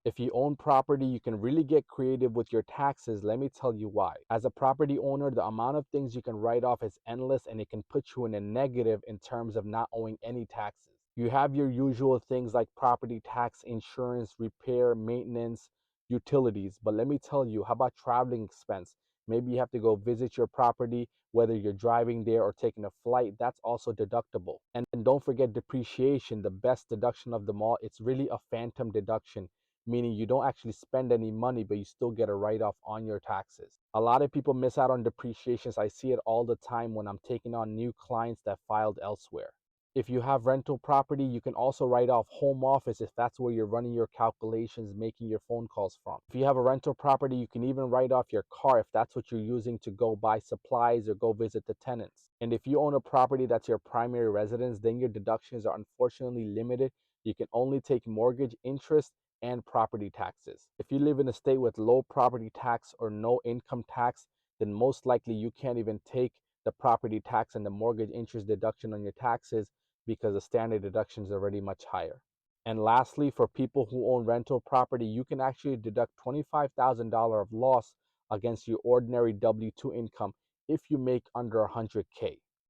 If you own property, you can really get creative with your taxes. Let me tell you why. As a property owner, the amount of things you can write off is endless, and it can put you in a negative in terms of not owing any taxes. You have your usual things like property tax, insurance, repair, maintenance, utilities. But let me tell you, how about traveling expense? Maybe you have to go visit your property, whether you're driving there or taking a flight. That's also deductible. And don't forget depreciation, the best deduction of them all. It's really a phantom deduction, meaning you don't actually spend any money, but you still get a write-off on your taxes. A lot of people miss out on depreciations. I see it all the time when I'm taking on new clients that filed elsewhere. If you have rental property, you can also write off home office if that's where you're running your calculations, making your phone calls from. If you have a rental property, you can even write off your car if that's what you're using to go buy supplies or go visit the tenants. And if you own a property that's your primary residence, then your deductions are unfortunately limited. You can only take mortgage interest and property taxes. If you live in a state with low property tax or no income tax, then most likely you can't even take the property tax and the mortgage interest deduction on your taxes because the standard deduction is already much higher. And lastly, for people who own rental property, you can actually deduct $25,000 of loss against your ordinary W-2 income if you make under 100K.